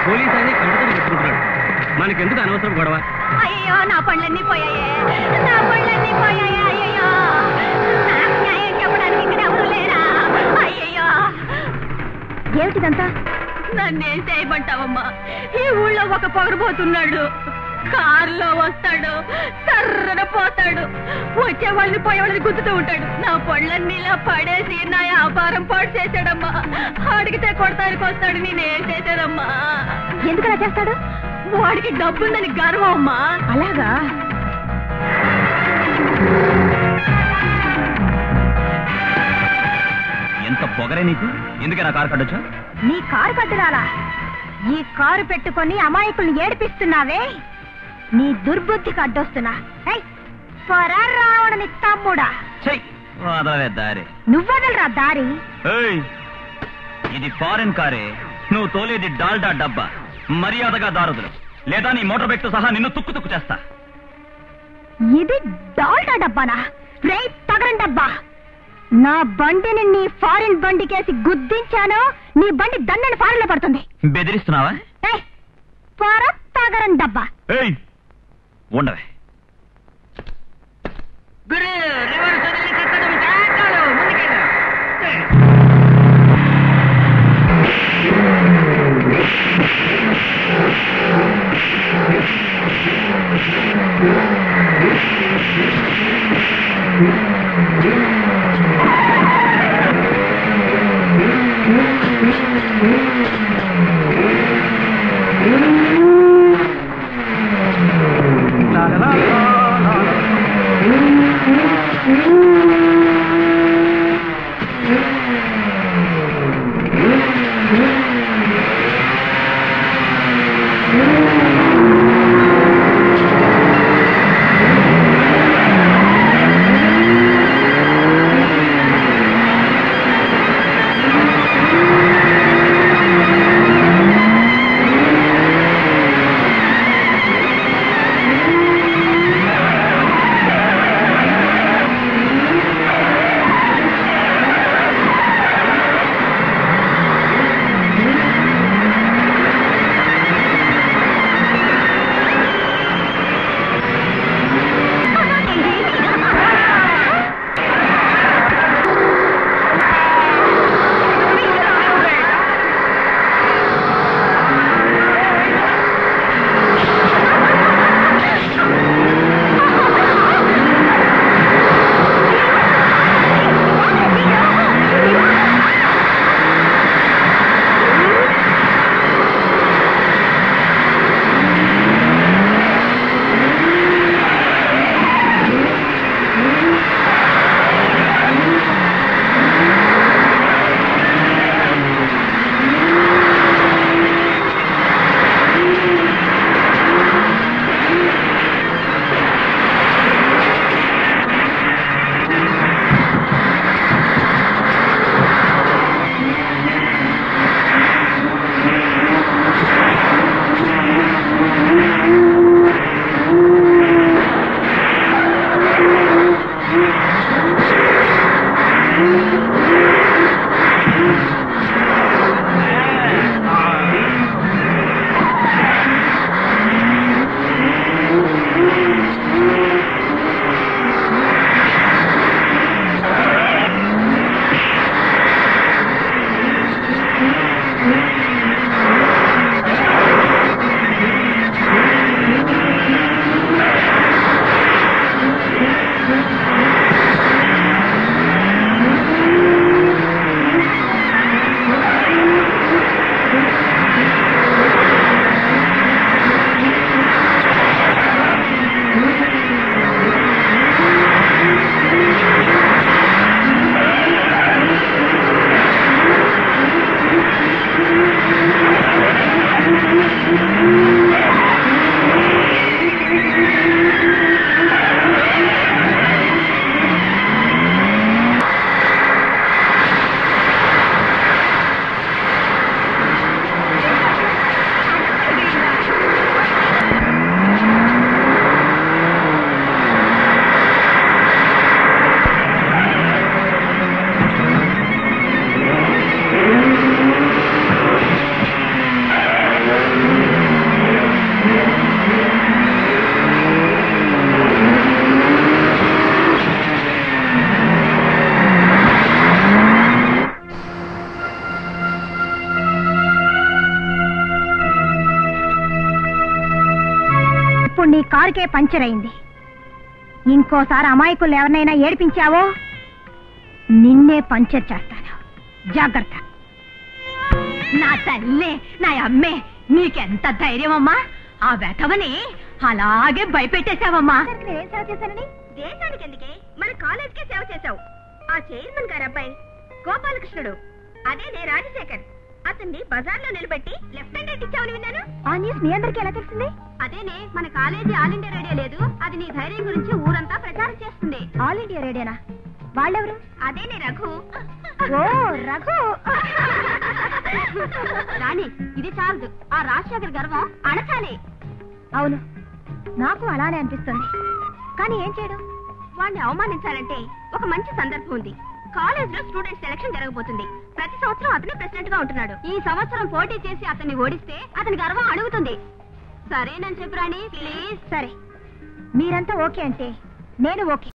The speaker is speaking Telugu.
పోలీస్ అని కంటతో పెట్టుకుంటున్నాడు. మనకెందుకు అనవసరం గొడవ? అయ్యో నా పళ్ళన్నీ పోయాయే, నా పళ్ళన్నీ పోయాయే. అయ్యో నాకు న్యాయం చెప్పడానికి ఇక్కడ ఎవరు లేరా? అయ్యో ఏమిటిదంతా? నన్నేం చేయమంటావమ్మా? ఈ ఊళ్ళో ఒక పొగరబోతున్నాడు. కారులో వస్తాడు, సర్రన పోతాడు, వచ్చే వాళ్ళని పోయేవాళ్ళని గుద్దుతూ ఉంటాడు. నా పళ్ళన్నీ ఇలా పడేసి నా వ్యాపారం పాడు చేశాడమ్మా. అడిగితే కొడతానికి వస్తాడు. నేనేం చేశానమ్మా? ఎందుకలా చేస్తాడు? వాడికి డబ్బుందని గర్వం అమ్మా. అలాగా? ఎంత పొగరే నీకు? ఎందుకే నా కారు కట్టొచ్చా? నీ కారు కట్టురాలా? ఈ కారు పెట్టుకొని అమాయకుల్ని ఏడిపిస్తున్నావే, నీ దుర్బుద్ధికి అడ్డొస్తున్నా. రావణని తమ్ముడా, వదలవే దారి. నువ్వదలరా దారి. ఇది ఫారెన్ కారే, నువ్వు తోలేది డాల్డా డబ్బా. మర్యాదగా దారుదులు, లేదా నీ మోటార్ బైక్ తో సహా నిన్ను తుక్కు తుక్కు చేస్తా. ఇది డాల్డా డబ్బానా? రే తగరం డబ్బా, నా బండిని నీ ఫారిన్ బండికేసి గుద్దించాను, నీ బండి దన్నని ఫారిన్ లో పడుతుంది. బెదిరిస్తున్నావా? తగరం డబ్బా. ఉండవే. నీ కారుకే పంచర్ అయింది. ఇంకోసారి అమాయకులు ఎవరినైనా ఏడిపించావో నిన్నే పంచర్ చేస్తాను. జాగ్రత్త. నా తల్లే, నా అమ్మే, నీకెంత ధైర్యం అమ్మా! ఆ వెతవని అలాగే భయపెట్టేశావమ్మా. ఏం సేవ చేశానని? దేశానికి ఎందుకే, మన కాలేజ్కే సేవ చేశావు. ఆ చైర్మన్ గారి అబ్బాయి గోపాలకృష్ణుడు, అదే నే రాజశేఖర్, అతన్ని బజార్లో నిలబెట్టి లెఫ్ట్ హ్యాండ్ ఇచ్చావని విన్నాను. ఆ న్యూస్ మీ అందరికీ ఎలా తెలిసింది? అదేనే, మన కాలేజీ ఆల్ ఇండియా రేడియో లేదు, అది నీ ధైర్యం గురించి ఊరంతా ప్రచారం చేస్తుంది. ఆల్ ఇండియా రేడియోనా? వాళ్ళెవరు? అదేనే రఘు. ఓ రఘు. రాణి, ఇది చాలదు, ఆ రాజశేఖర్ గర్వం అణచాలి. అవును, నాకు అలానే అనిపిస్తుంది. కానీ ఏం చేయడం? వాడిని అవమానించాలంటే ఒక మంచి సందర్భం ఉంది. కాలేజ్ లో స్టూడెంట్ సెలక్షన్ జరగబోతుంది. ప్రతి సంవత్సరం అతనే ప్రెసిడెంట్ గా ఉంటున్నాడు. ఈ సంవత్సరం పోటీ చేసి అతన్ని ఓడిస్తే అతని గర్వం అడుగుతుంది. సరేనని చెప్పు రాణి, ప్లీజ్. సరే, మీరంతా ఓకే అంటే నేను ఓకే.